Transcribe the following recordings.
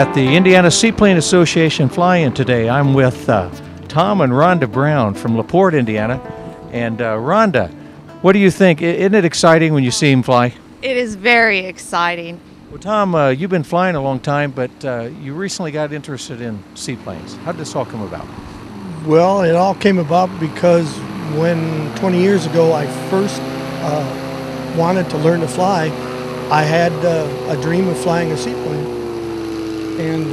at the Indiana Seaplane Association fly-in today. I'm with Tom and Rhonda Brown from Laporte, Indiana. And Rhonda, what do you think? Isn't it exciting when you see him fly? It is very exciting. Well, Tom, you've been flying a long time, but you recently got interested in seaplanes. How did this all come about? Well, it all came about because when 20 years ago I first wanted to learn to fly, I had a dream of flying a seaplane. And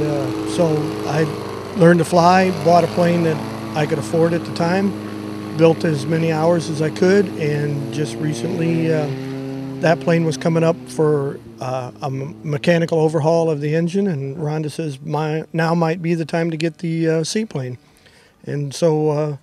so I learned to fly, bought a plane that I could afford at the time, built as many hours as I could, and just recently that plane was coming up for a mechanical overhaul of the engine, and Rhonda says now might be the time to get the seaplane. And so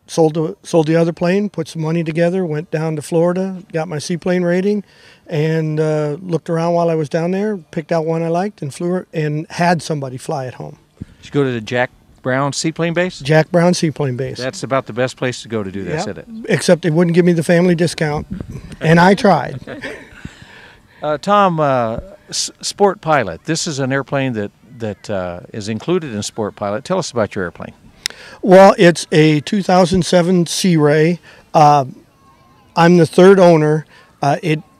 sold the other plane, put some money together, went down to Florida, got my seaplane rating, and looked around while I was down there, picked out one I liked, and flew her, and had somebody fly at home. Did you go to the Jack Brown Seaplane Base? Jack Brown Seaplane Base. That's about the best place to go to do this, isn't it? Except they wouldn't give me the family discount, and I tried. Tom, Sport Pilot. This is an airplane that is included in Sport Pilot. Tell us about your airplane. Well, it's a 2007 Searey. I'm the third owner.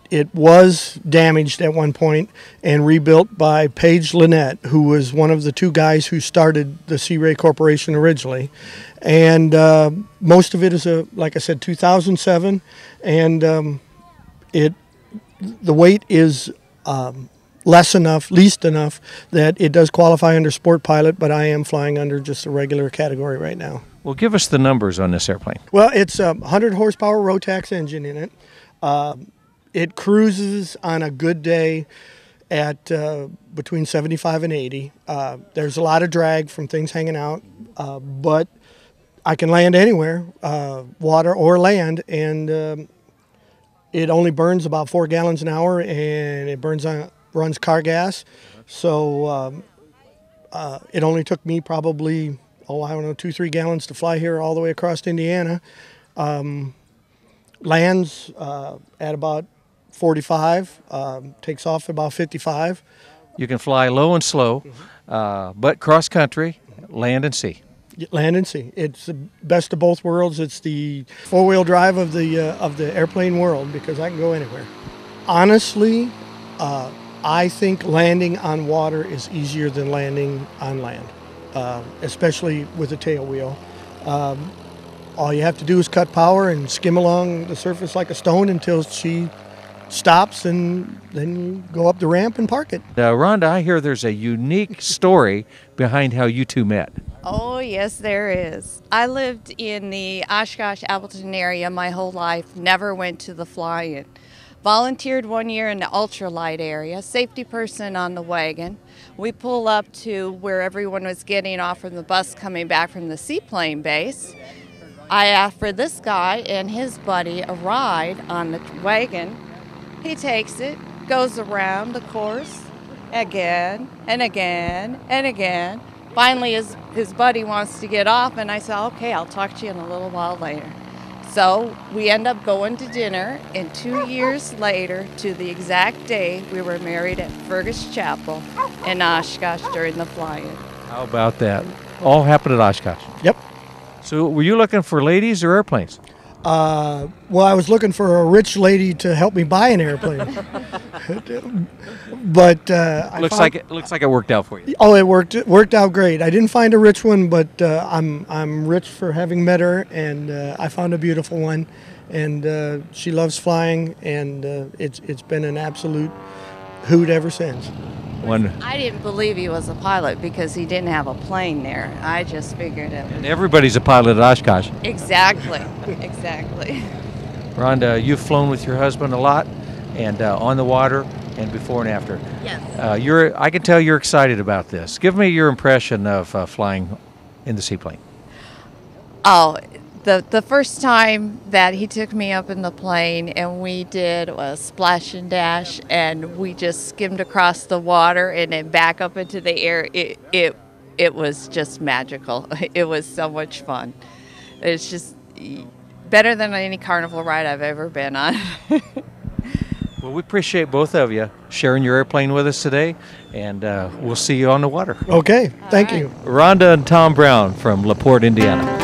It was damaged at one point and rebuilt by Paige Lynette, who was one of the two guys who started the Searey Corporation originally. And most of it is, like I said, 2007. And the weight is least enough that it does qualify under Sport Pilot, but I am flying under just a regular category right now. Well, give us the numbers on this airplane. Well, it's a 100 horsepower Rotax engine in it. It cruises on a good day at between 75 and 80. There's a lot of drag from things hanging out, but I can land anywhere, water or land, and it only burns about 4 gallons an hour, and it runs car gas. So it only took me probably, 2-3 gallons to fly here all the way across Indiana. Lands at about 45, takes off at about 55. You can fly low and slow, but cross country, land and sea. Land and sea. It's the best of both worlds. It's the four-wheel drive of the airplane world, because I can go anywhere. Honestly, I think landing on water is easier than landing on land, especially with a tail wheel. All you have to do is cut power and skim along the surface like a stone until she stops, and then you go up the ramp and park it. Rhonda, I hear there's a unique story behind how you two met. Oh, yes, there is. I lived in the Oshkosh, Appleton area my whole life, never went to the fly-in. Volunteered one year in the ultralight area, safety person on the wagon. We pull up to where everyone was getting off from the bus coming back from the seaplane base. I asked for this guy and his buddy a ride on the wagon. He takes it, goes around the course again and again and again. Finally, his buddy wants to get off, and I said, okay, I'll talk to you in a little while later. So we end up going to dinner, and 2 years later, to the exact day, we were married at Fergus Chapel in Oshkosh during the fly-in. How about that? All happened at Oshkosh. Yep. So were you looking for ladies or airplanes? Well, I was looking for a rich lady to help me buy an airplane. But looks like it worked out for you. Oh, it worked out great. I didn't find a rich one, but I'm rich for having met her, and I found a beautiful one, and she loves flying, and it's been an absolute hoot ever since. I didn't believe he was a pilot because he didn't have a plane there. I just figured it was. And everybody's a pilot at Oshkosh. Exactly. Rhonda, you've flown with your husband a lot, and on the water and before and after. Yes. I can tell you're excited about this. Give me your impression of flying in the seaplane. Oh, the first time that he took me up in the plane and we did a splash and dash, and we just skimmed across the water and then back up into the air, it was just magical. It was so much fun. It's just better than any carnival ride I've ever been on. Well, we appreciate both of you sharing your airplane with us today, and we'll see you on the water. Okay, thank you. Rhonda and Tom Brown from Laporte, Indiana.